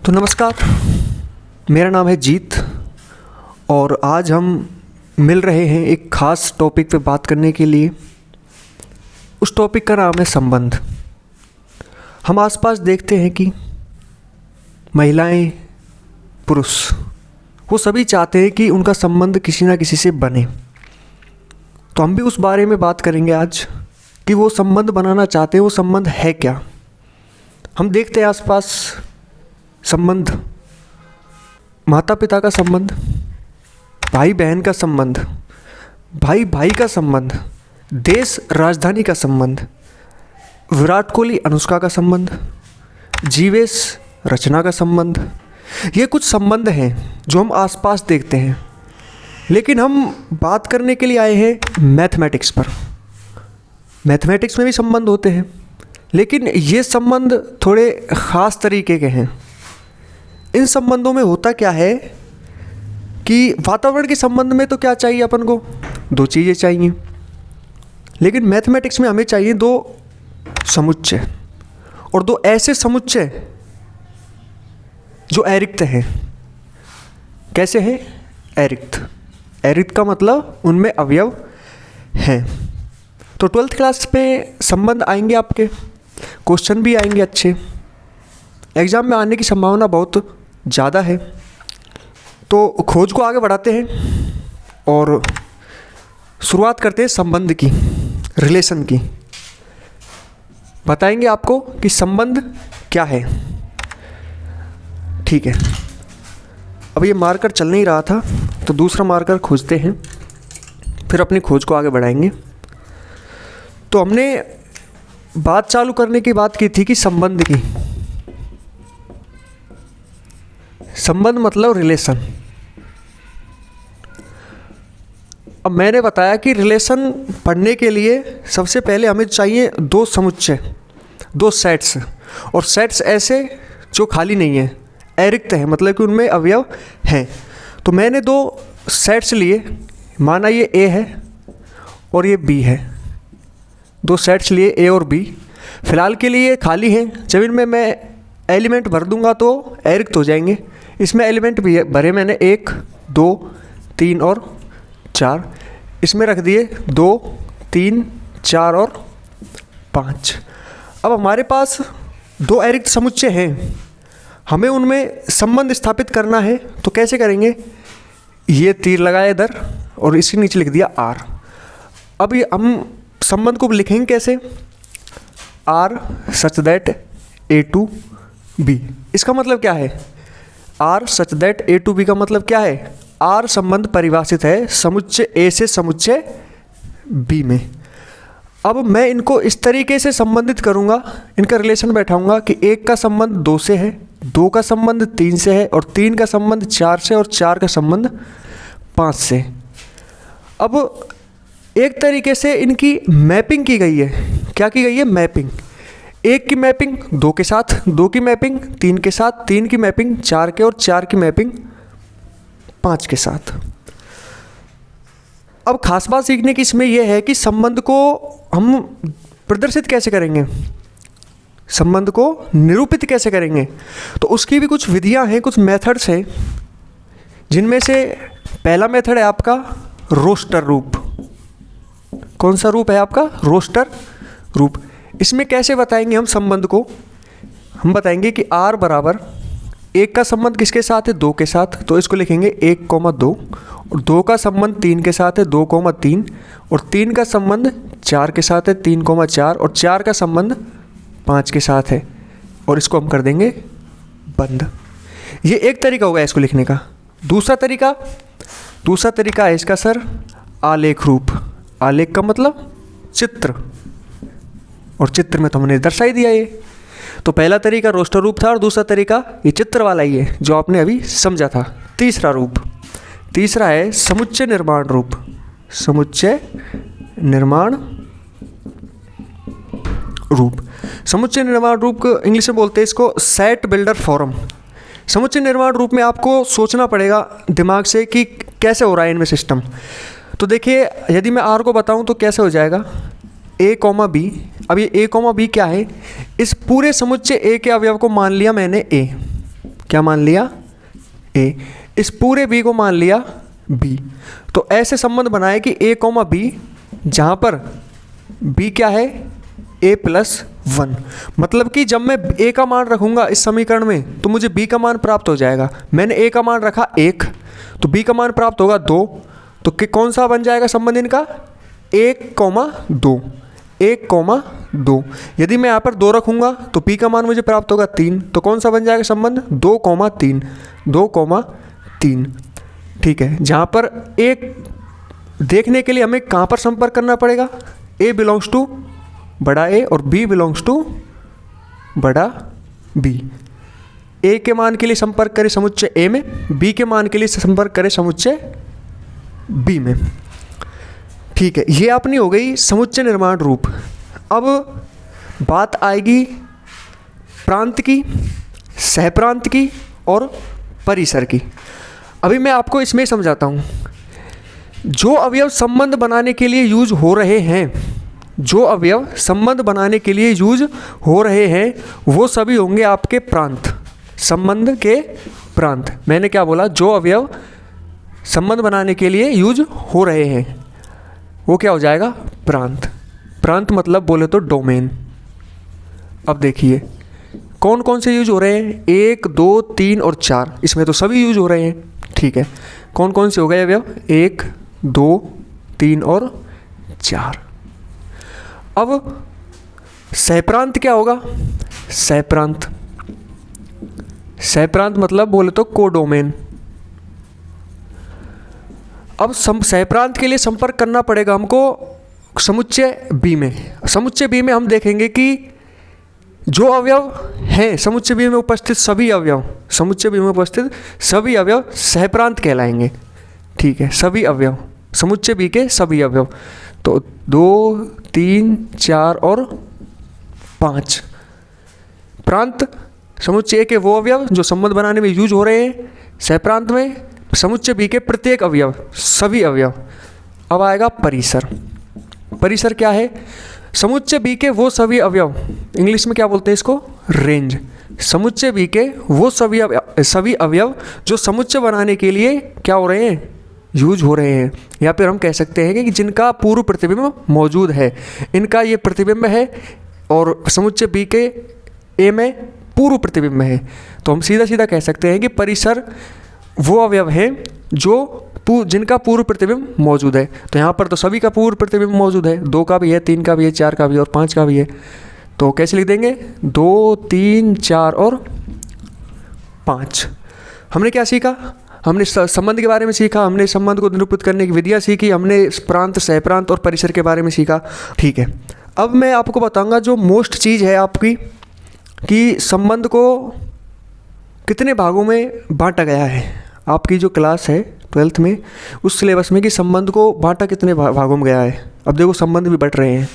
तो नमस्कार, मेरा नाम है जीत और आज हम मिल रहे हैं एक ख़ास टॉपिक पे बात करने के लिए। उस टॉपिक का नाम है संबंध। हम आसपास देखते हैं कि महिलाएं, पुरुष वो सभी चाहते हैं कि उनका संबंध किसी ना किसी से बने। तो हम भी उस बारे में बात करेंगे आज कि वो संबंध बनाना चाहते हैं, वो संबंध है क्या। हम देखते हैं आसपास संबंध, माता पिता का संबंध, भाई बहन का संबंध, भाई भाई का संबंध, देश राजधानी का संबंध, विराट कोहली अनुष्का का संबंध, जीवेश रचना का संबंध। ये कुछ संबंध हैं जो हम आसपास देखते हैं। लेकिन हम बात करने के लिए आए हैं मैथमेटिक्स पर। मैथमेटिक्स में भी संबंध होते हैं, लेकिन ये संबंध थोड़े ख़ास तरीके के हैं। इन संबंधों में होता क्या है कि वातावरण के संबंध में तो क्या चाहिए अपन को, दो चीज़ें चाहिए, लेकिन मैथमेटिक्स में हमें चाहिए दो समुच्चय, और दो ऐसे समुच्चय जो अरिक्त हैं। कैसे हैं? अरिक्त। अरिक्त का मतलब उनमें अवयव हैं। तो 12th क्लास में संबंध आएंगे, आपके क्वेश्चन भी आएंगे अच्छे, एग्ज़ाम में आने की संभावना बहुत ज़्यादा है। तो खोज को आगे बढ़ाते हैं और शुरुआत करते हैं संबंध की, रिलेशन की। बताएंगे आपको कि संबंध क्या है। ठीक है, अब ये मार्कर चल नहीं रहा था तो दूसरा मार्कर खोजते हैं, फिर अपनी खोज को आगे बढ़ाएंगे। तो हमने बात चालू करने की बात की थी कि संबंध की। संबंध मतलब रिलेशन। अब मैंने बताया कि रिलेशन पढ़ने के लिए सबसे पहले हमें चाहिए दो समुच्चय, दो सेट्स, और सेट्स ऐसे जो खाली नहीं है, अरिक्त है, मतलब कि उनमें अवयव हैं। तो मैंने दो सेट्स लिए, माना ये ए है और ये बी है। दो सेट्स लिए ए और बी, फ़िलहाल के लिए खाली हैं। जब इनमें मैं एलिमेंट भर दूंगा तो अरिक्त हो जाएंगे। इसमें एलिमेंट भी भरे मैंने 1, 2, 3 और 4। इसमें रख दिए 2, 3, 4 और 5। अब हमारे पास दो अरिक्त समुच्चय हैं, हमें उनमें संबंध स्थापित करना है। तो कैसे करेंगे? ये तीर लगाया इधर और इसके नीचे लिख दिया R। अब ये हम संबंध को लिखेंगे कैसे? R such that A to B। इसका मतलब क्या है? R such that A to B का मतलब क्या है? R संबंध परिभाषित है समुच्चय A से समुच्चय B में। अब मैं इनको इस तरीके से संबंधित करूँगा, इनका रिलेशन बैठाऊँगा कि 1 का संबंध 2 से है, 2 का संबंध 3 से है, और 3 का संबंध 4 से, और 4 का संबंध 5 से। अब एक तरीके से इनकी मैपिंग की गई है। क्या की गई है? मैपिंग। 1 की मैपिंग 2 के साथ, 2 की मैपिंग 3 के साथ, 3 की मैपिंग 4 के, और 4 की मैपिंग 5 के साथ। अब खास बात सीखने की इसमें यह है कि संबंध को हम प्रदर्शित कैसे करेंगे, संबंध को निरूपित कैसे करेंगे। तो उसकी भी कुछ विधियां हैं, कुछ मेथड्स हैं, जिनमें से पहला मेथड है आपका रोस्टर रूप। कौन सा रूप है आपका? रोस्टर रूप। इसमें कैसे बताएंगे हम संबंध को? हम बताएंगे कि R बराबर 1 का संबंध किसके साथ है? 2 के साथ, तो इसको लिखेंगे 1,2, और 2 का संबंध 3 के साथ है 2,3, और 3 का संबंध 4 के साथ है 3,4, और 4 का संबंध 5 के साथ है, और इसको हम कर देंगे बंद। ये एक तरीका होगा इसको लिखने का। दूसरा तरीका है इसका सर आलेख रूप। आलेख का मतलब चित्र, और चित्र में तो हमने दर्शाई दिया ये। तो पहला तरीका रोस्टर रूप था, और दूसरा तरीका ये चित्र वाला ही है जो आपने अभी समझा था। तीसरा है समुच्चय निर्माण रूप। समुच्चय निर्माण रूप को इंग्लिश में बोलते हैं इसको सेट बिल्डर फॉर्म। समुच्चय निर्माण रूप में आपको सोचना पड़ेगा दिमाग से कि कैसे हो रहा है इनमें सिस्टम। तो देखिए, यदि मैं R को बताऊं तो कैसे हो जाएगा? A, B। अब ये A, B क्या है? इस पूरे समुच्चय A के अवयव को मान लिया मैंने A। क्या मान लिया, ए। इस पूरे बी को मान लिया बी। तो ऐसे संबंध बनाए कि ए कॉमा बी, जहाँ पर बी क्या है, a+1। मतलब कि जब मैं a का मान रखूँगा इस समीकरण में तो मुझे b का मान प्राप्त हो जाएगा। मैंने a का मान रखा 1, तो b का मान प्राप्त होगा 2। तो कौन सा बन जाएगा संबंध इनका, 1,2, 1,2। यदि मैं यहाँ पर 2 रखूँगा तो p का मान मुझे प्राप्त होगा 3। तो कौन सा बन जाएगा संबंध, 2,3, 2,3। ठीक है, जहाँ पर एक देखने के लिए हमें कहाँ पर संपर्क करना पड़ेगा, a बिलोंग्स टू बड़ा ए और b बिलोंग्स टू बड़ा b। a के मान के लिए संपर्क करें समुच्चय a में, b के मान के लिए संपर्क करें समुच्चय b में। ठीक है, ये अपनी हो गई समुच्चय निर्माण रूप। अब बात आएगी प्रांत की, सहप्रांत की और परिसर की। अभी मैं आपको इसमें समझाता हूँ। जो अवयव संबंध बनाने के लिए यूज हो रहे हैं, जो अवयव संबंध बनाने के लिए यूज हो रहे हैं वो सभी होंगे आपके प्रांत, संबंध के प्रांत। मैंने क्या बोला, जो अवयव संबंध बनाने के लिए यूज हो रहे हैं वो क्या हो जाएगा, प्रांत। प्रांत मतलब बोले तो डोमेन। अब देखिए कौन कौन से यूज हो रहे हैं, 1, 2, 3 और 4, इसमें तो सभी यूज हो रहे हैं। ठीक है, कौन कौन से हो गए अवयव, 1, 2, 3 और 4। अब सहप्रांत क्या होगा, सहप्रांत, सहप्रांत मतलब बोले तो कोडोमेन। अब सहप्रांत के लिए संपर्क करना पड़ेगा हमको समुच्चय बी में। समुच्चय बी में हम देखेंगे कि जो अवयव हैं समुच्चय बी में उपस्थित सभी अवयव, समुच्चय बी में उपस्थित सभी अवयव सहप्रांत कहलाएंगे। ठीक है, सभी अवयव, समुच्चय बी के सभी अवयव। तो 2, 3, 4 और 5 प्रांत समुच्चय के वो अवयव जो संबंध बनाने में यूज हो रहे हैं, सहप्रांत में समुच्चय बी के प्रत्येक अवयव, सभी अवयव। अब आएगा परिसर। परिसर क्या है, समुच्चय बी के वो सभी अवयव, इंग्लिश में क्या बोलते हैं इसको, रेंज। समुच्चय बी के वो सभी अवयव जो समुच्चय बनाने के लिए क्या हो रहे हैं, यूज हो रहे हैं। या फिर हम कह सकते हैं कि जिनका पूर्व प्रतिबिंब मौजूद है, इनका ये प्रतिबिंब है और समुच्चय बी के ए में पूर्व प्रतिबिंब है। तो हम सीधा सीधा कह सकते हैं कि परिसर वो अवयव हैं जो जिनका पूर्व प्रतिबिंब मौजूद है। तो यहाँ पर तो सभी का पूर्व प्रतिबिंब मौजूद है, 2 का भी है, 3 का भी है, 4 का भी है और 5 का भी है। तो कैसे लिख देंगे, 2, 3, 4 और 5। हमने क्या सीखा, हमने संबंध के बारे में सीखा, हमने संबंध को निरूपित करने की विधियाँ सीखी, हमने प्रांत, सहप्रांत और परिसर के बारे में सीखा। ठीक है, अब मैं आपको बताऊंगा जो मोस्ट चीज़ है आपकी, कि संबंध को कितने भागों में बांटा गया है। आपकी जो क्लास है 12th में उस सिलेबस में कि संबंध को बांटा कितने भागों में गया है। अब देखो संबंध भी बट रहे हैं,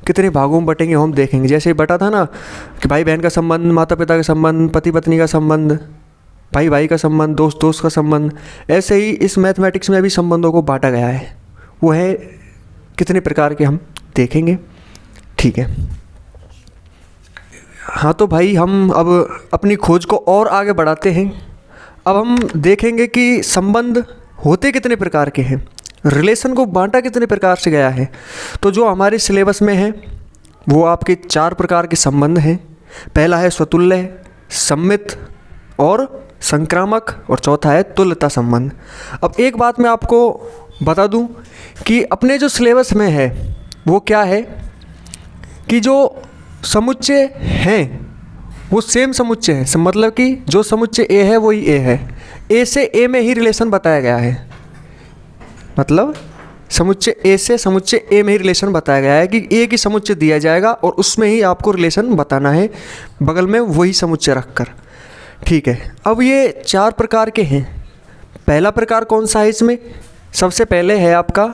कितने भागों में बटेंगे हम देखेंगे। जैसे बटा था ना कि भाई बहन का संबंध, माता पिता का संबंध, पति पत्नी का संबंध, भाई भाई का संबंध, दोस्त दोस्त का संबंध, ऐसे ही इस मैथमेटिक्स में भी संबंधों को बांटा गया है। वो है कितने प्रकार के हम देखेंगे। ठीक है, हाँ तो भाई हम अब अपनी खोज को और आगे बढ़ाते हैं। अब हम देखेंगे कि संबंध होते कितने प्रकार के हैं, रिलेशन को बांटा कितने प्रकार से गया है। तो जो हमारे सिलेबस में है वो आपके 4 प्रकार के संबंध हैं। पहला है स्वतुल्य, सम्मित और संक्रामक, और चौथा है तुल्यता संबंध। अब एक बात मैं आपको बता दूं कि अपने जो सिलेबस में है वो क्या है कि जो समुच्चय हैं वो सेम समुच्चय है। मतलब कि जो समुच्चय ए है वही ए है, ए से ए में ही रिलेशन बताया गया है। मतलब समुच्चय ए से समुच्चय ए में ही रिलेशन बताया गया है कि ए की समुच्चय दिया जाएगा और उसमें ही आपको रिलेशन बताना है, बगल में वही समुच्चय रखकर। ठीक है, अब ये 4 प्रकार के हैं। पहला प्रकार कौन सा है इसमें, सबसे पहले है आपका,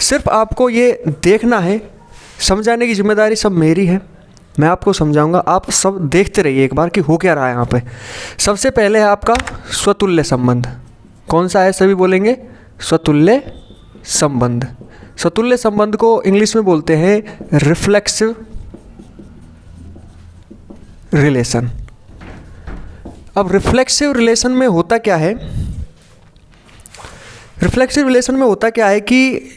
सिर्फ आपको ये देखना है, समझाने की जिम्मेदारी सब मेरी है, मैं आपको समझाऊंगा, आप सब देखते रहिए एक बार कि हो क्या रहा है यहाँ पे। सबसे पहले है आपका स्वतुल्य संबंध। कौन सा है, सभी बोलेंगे, स्वतुल्य संबंध। स्वतुल्य संबंध को इंग्लिश में बोलते हैं रिफ्लेक्सिव रिलेशन। अब रिफ्लेक्सिव रिलेशन में होता क्या है, रिफ्लेक्सिव रिलेशन में होता क्या है कि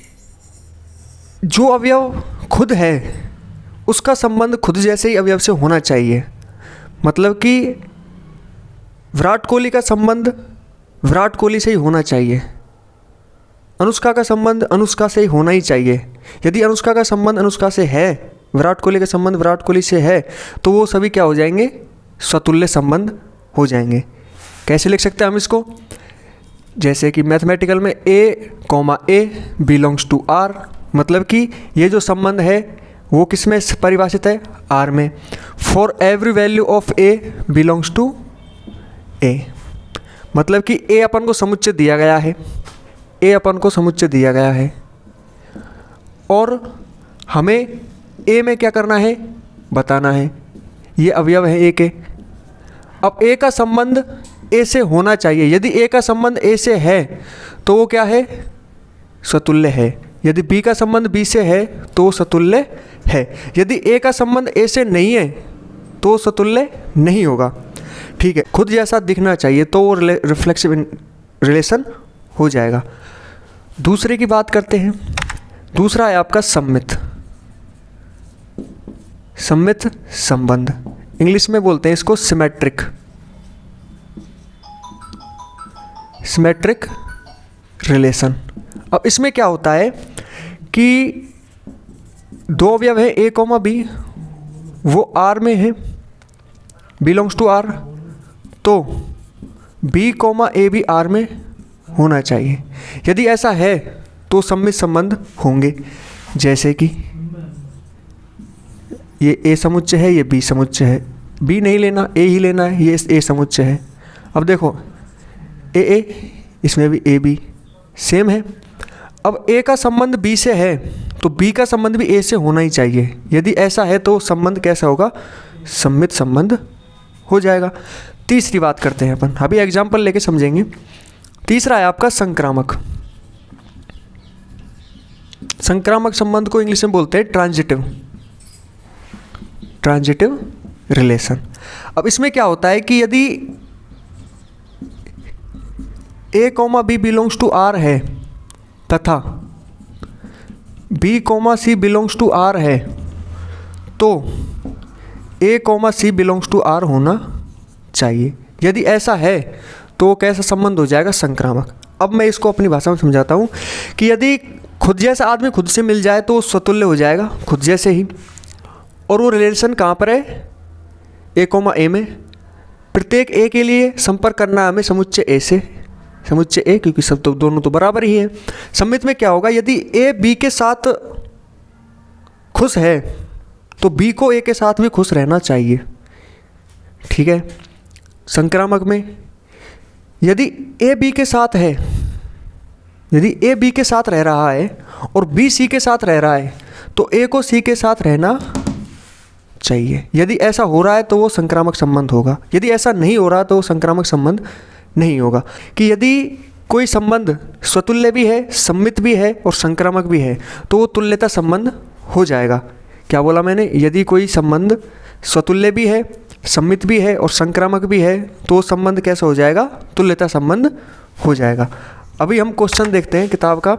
जो अवयव खुद है उसका संबंध खुद जैसे ही अवयव से होना चाहिए। मतलब कि विराट कोहली का संबंध विराट कोहली से ही होना चाहिए, अनुष्का का संबंध अनुष्का से ही होना ही चाहिए। यदि अनुष्का का संबंध अनुष्का से है, विराट कोहली का संबंध विराट कोहली से है, तो वो सभी क्या हो जाएंगे, स्वतुल्य संबंध हो जाएंगे। कैसे लिख सकते हैं हम इसको, जैसे कि मैथमेटिकल में A, बिलोंग्स टू R, मतलब कि ये जो संबंध है वो किस में परिभाषित है, R में। For every value of A belongs to A, मतलब कि A अपन को समुच्चय दिया गया है, A अपन को समुच्चय दिया गया है और हमें A में क्या करना है, बताना है। ये अवयव है A के। अब A का संबंध A से होना चाहिए। यदि A का संबंध A से है तो वो क्या है, स्वतुल्य है। यदि B का संबंध B से है तो वो स्वतुल्य है। यदि A का संबंध A से नहीं है तो वो स्वतुल्य नहीं होगा। ठीक है, खुद जैसा दिखना चाहिए तो वो रिफ्लेक्सिव रिलेशन हो जाएगा। दूसरे की बात करते हैं। दूसरा है आपका सम्मित संबंध, इंग्लिश में बोलते हैं इसको सिमेट्रिक रिलेशन। अब इसमें क्या होता है कि दो अवयव है A, B, वो R में है, बिलोंग्स टू R, तो B, A भी R में होना चाहिए। यदि ऐसा है तो सम्मित संबंध होंगे। जैसे कि ये A समुच्चय है, ये B समुच्चय है, B नहीं लेना, A ही लेना है, ये A समुच्चय है। अब देखो A, इसमें भी A, B सेम है। अब A का संबंध B से है तो B का संबंध भी A से होना ही चाहिए। यदि ऐसा है तो संबंध कैसा होगा, सम्मित संबंध हो जाएगा। तीसरी बात करते हैं अपन, अभी एग्जाम्पल लेके समझेंगे। तीसरा है आपका संक्रामक संबंध को इंग्लिश में बोलते हैं ट्रांजिटिव रिलेशन। अब इसमें क्या होता है कि यदि A, B belongs to R है तथा B, C belongs to R है तो A, C belongs to R होना चाहिए। यदि ऐसा है तो कैसा संबंध हो जाएगा, संक्रामक। अब मैं इसको अपनी भाषा में समझाता हूँ कि यदि खुद जैसा आदमी खुद से मिल जाए तो स्वतुल्य हो जाएगा, खुद जैसे ही। और वो रिलेशन कहाँ पर है, A, A में। प्रत्येक A के लिए संपर्क करना है हमें समुच्चय A से, समुच्चय A, क्योंकि सब तो दोनों तो बराबर ही है। सम्मित में क्या होगा, यदि A B के साथ खुश है तो B को A के साथ भी खुश रहना चाहिए। ठीक है। संक्रामक में यदि A B के साथ है, यदि A B के साथ रह रहा है और B C के साथ रह रहा है तो A को C के साथ रहना चाहिए। यदि ऐसा हो रहा है तो वो संक्रामक संबंध होगा। यदि ऐसा नहीं हो रहा तो वो संक्रामक संबंध नहीं होगा। कि यदि कोई संबंध स्वतुल्य भी है, सम्मित भी है और संक्रामक भी है तो वो तुल्यता संबंध हो जाएगा। क्या बोला मैंने, यदि कोई संबंध स्वतुल्य भी है, सम्मित भी है और संक्रामक भी है तो संबंध कैसा हो जाएगा, तुल्यता संबंध हो जाएगा। अभी हम क्वेश्चन देखते हैं किताब का।